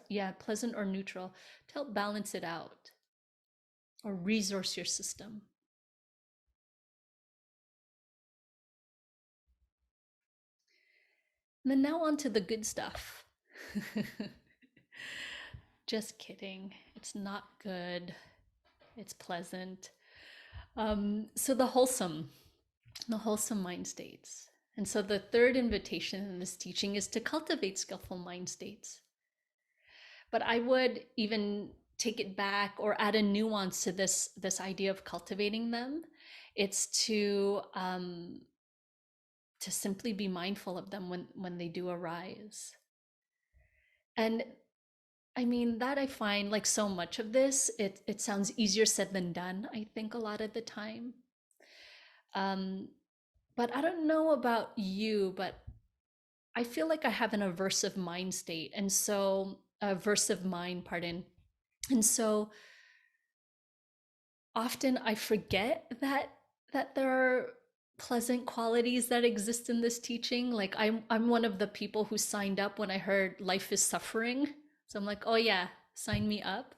yeah, pleasant or neutral, to help balance it out or resource your system. And then now on to the good stuff. Just kidding. It's not good. It's pleasant. So the wholesome mind states. And so the third invitation in this teaching is to cultivate skillful mind states. But I would even take it back or add a nuance to this idea of cultivating them. It's to simply be mindful of them when they do arise. And I mean, that I find, like so much of this, it sounds easier said than done, I think, a lot of the time. But I don't know about you, but I feel like I have an aversive mind state. And so, aversive mind, pardon. And so often I forget that there are pleasant qualities that exist in this teaching. Like I'm one of the people who signed up when I heard life is suffering. So I'm like, oh yeah, sign me up.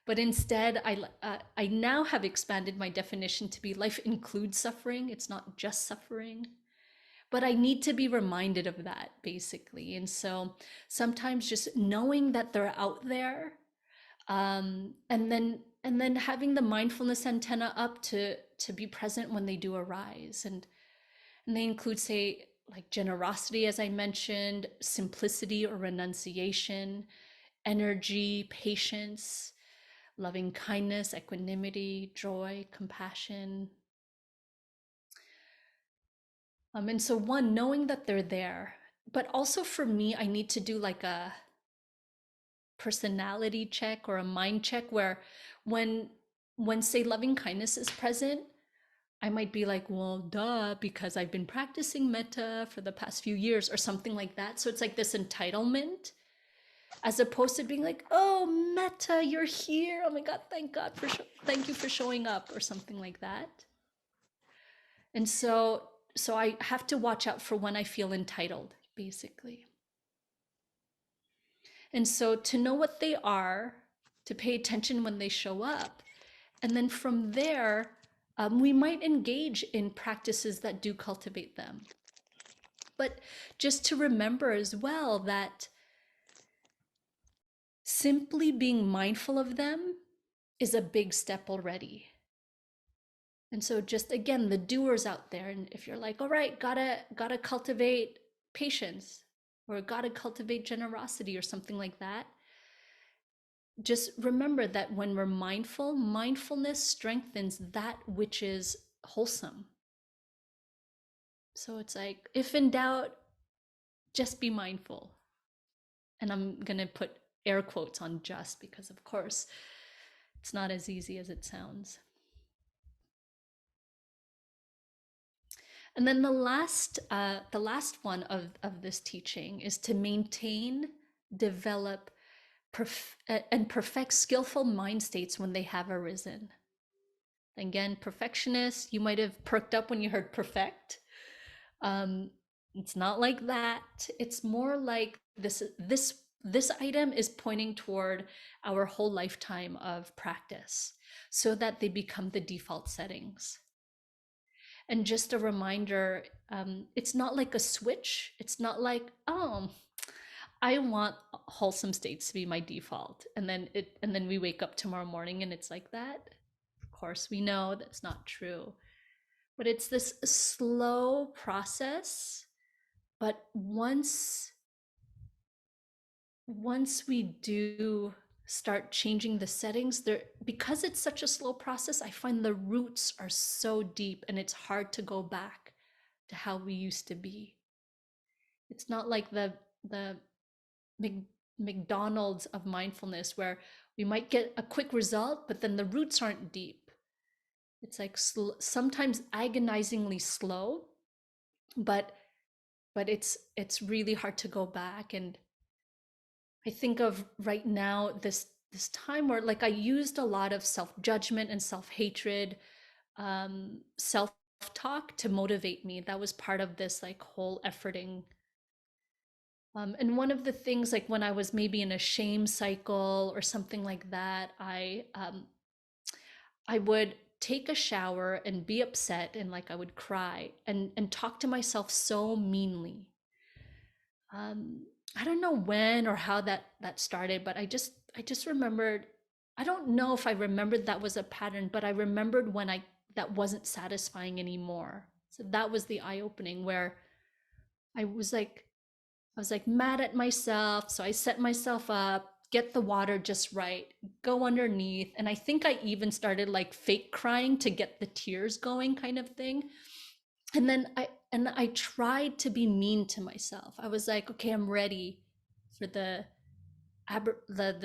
But instead, I now have expanded my definition to be life includes suffering. It's not just suffering. But I need to be reminded of that, basically. And so sometimes just knowing that they're out there, and then having the mindfulness antenna up to be present when they do arise, and they include, say, like generosity, as I mentioned, simplicity or renunciation, energy, patience, loving kindness, equanimity, joy, compassion. And so one, knowing that they're there, but also for me, I need to do like a personality check or a mind check where when say loving kindness is present, I might be like, well, duh, because I've been practicing metta for the past few years or something like that. So it's like this entitlement, as opposed to being like, oh, metta, you're here, oh my god, thank you for showing up, or something like that. And so I have to watch out for when I feel entitled, basically. And so to know what they are, to pay attention when they show up, and then from there, we might engage in practices that do cultivate them. But just to remember as well that simply being mindful of them is a big step already. And so just again, the doers out there, and if you're like, all right, gotta cultivate patience, or gotta cultivate generosity or something like that, just remember that when we're mindful, mindfulness strengthens that which is wholesome. So it's like, if in doubt, just be mindful. And I'm gonna put air quotes on just, because of course it's not as easy as it sounds. And then the last one of this teaching is to maintain, develop, and perfect skillful mind states when they have arisen. Again, perfectionists, you might have perked up when you heard perfect. It's not like that. It's more like this item is pointing toward our whole lifetime of practice, so that they become the default settings. And just a reminder, it's not like a switch. It's not like, oh, I want wholesome states to be my default, and then we wake up tomorrow morning and it's like that. Of course, we know that's not true. But it's this slow process. But once we do start changing the settings, there, because it's such a slow process, I find the roots are so deep and it's hard to go back to how we used to be. It's not like the McDonald's of mindfulness, where we might get a quick result, but then the roots aren't deep. It's like sometimes agonizingly slow, but it's really hard to go back. And I think of right now this time where, like, I used a lot of self-judgment and self-hatred, self-talk to motivate me. That was part of this like whole efforting And one of the things, like when I was maybe in a shame cycle or something like that, I would take a shower and be upset, and like I would cry and talk to myself so meanly. I don't know when or how that started, but I just remembered. I don't know if I remembered that was a pattern, but I remembered when that wasn't satisfying anymore. So that was the eye opening, where I was like mad at myself. So I set myself up, get the water just right, go underneath. And I think I even started like fake crying to get the tears going, kind of thing. And then I tried to be mean to myself. I was like, okay, I'm ready for the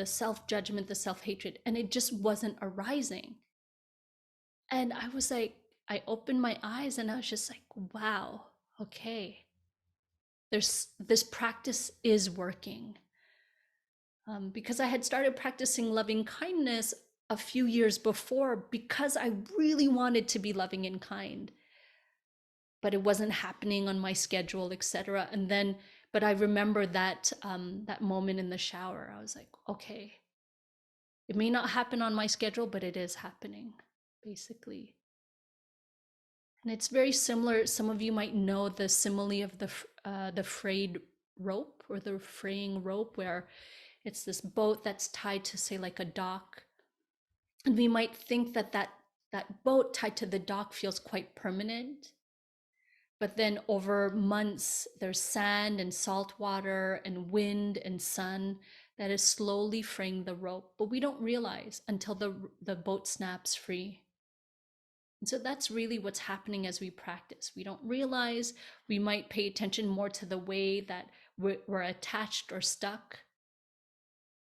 self-judgment, the self-hatred. And it just wasn't arising. And I was like, I opened my eyes and I was just like, wow, okay. This practice is working. Because I had started practicing loving kindness a few years before because I really wanted to be loving and kind, but it wasn't happening on my schedule, etc. And then, but I remember that that moment in the shower. I was like, okay, it may not happen on my schedule, but it is happening, basically. And it's very similar. Some of you might know the simile of the frayed rope, or the fraying rope, where it's this boat that's tied to, say, like a dock. And we might think that boat tied to the dock feels quite permanent. But then over months, there's sand and salt water and wind and sun that is slowly fraying the rope. But we don't realize until the boat snaps free. And so that's really what's happening as we practice. We don't realize. We might pay attention more to the way that we're attached or stuck,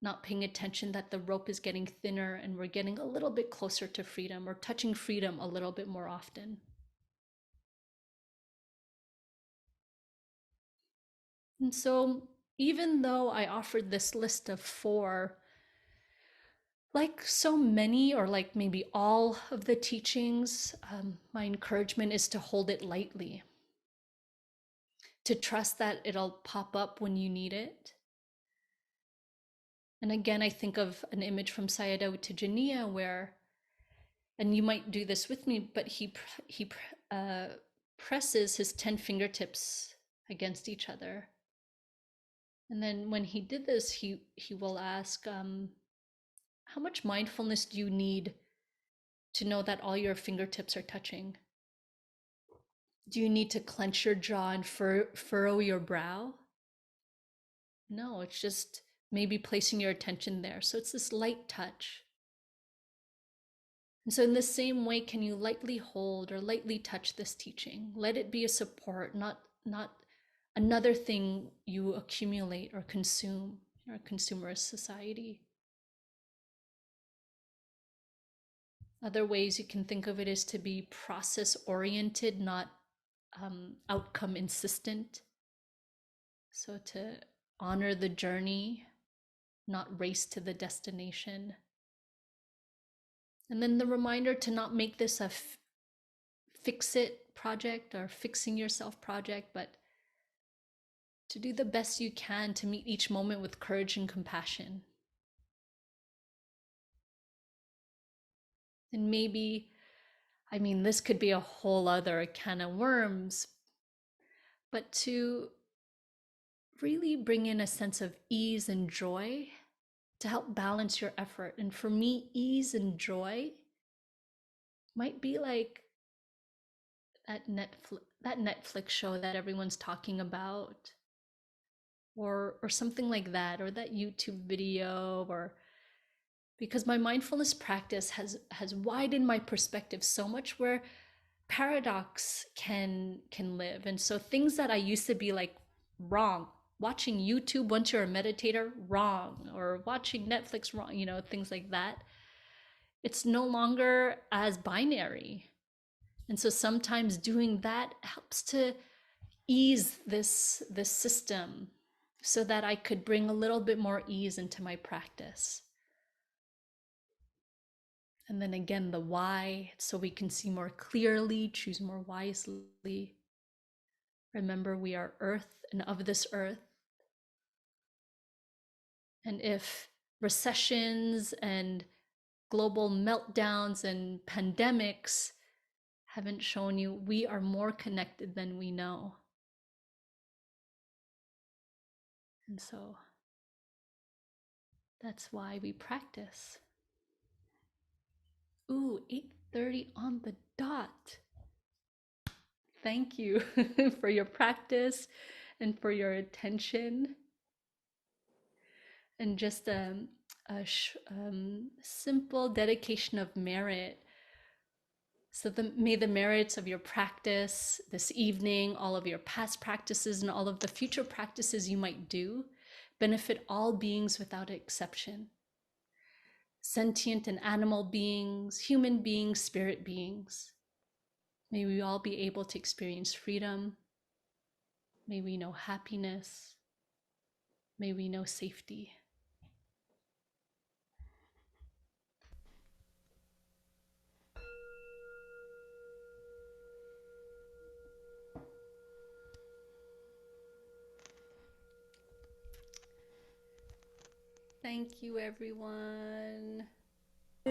not paying attention that the rope is getting thinner and we're getting a little bit closer to freedom, or touching freedom a little bit more often. And so even though I offered this list of 4, like so many, or like maybe all of the teachings, my encouragement is to hold it lightly, to trust that it'll pop up when you need it. And again, I think of an image from Sayadaw Tejaniya where, and you might do this with me, but he presses his 10 fingertips against each other. And then when he did this, he will ask, how much mindfulness do you need to know that all your fingertips are touching? Do you need to clench your jaw and furrow your brow? No, it's just maybe placing your attention there. So it's this light touch. And so in the same way, can you lightly hold or lightly touch this teaching? Let it be a support, not another thing you accumulate or consume in our consumerist society. Other ways you can think of it is to be process-oriented, not outcome insistent. So to honor the journey, not race to the destination. And then the reminder to not make this a fix-it project or fixing yourself project, but to do the best you can to meet each moment with courage and compassion. And maybe, I mean, this could be a whole other can of worms, but to really bring in a sense of ease and joy to help balance your effort. And for me, ease and joy might be like that Netflix show that everyone's talking about, or something like that, or that YouTube video, or because my mindfulness practice has widened my perspective so much, where paradox can live. And so things that I used to be like wrong, watching YouTube once you're a meditator, wrong, or watching Netflix, wrong, things like that, it's no longer as binary. And so sometimes doing that helps to ease this system, so that I could bring a little bit more ease into my practice. And then again, the why, so we can see more clearly, choose more wisely. Remember, we are earth and of this earth. And if recessions and global meltdowns and pandemics haven't shown you, we are more connected than we know. And so that's why we practice. Ooh, 8:30 on the dot. Thank you for your practice and for your attention. And just a simple dedication of merit. So may the merits of your practice this evening, all of your past practices, and all of the future practices you might do benefit all beings without exception. Sentient and animal beings, human beings, spirit beings. May we all be able to experience freedom. May we know happiness. May we know safety. Thank you, everyone.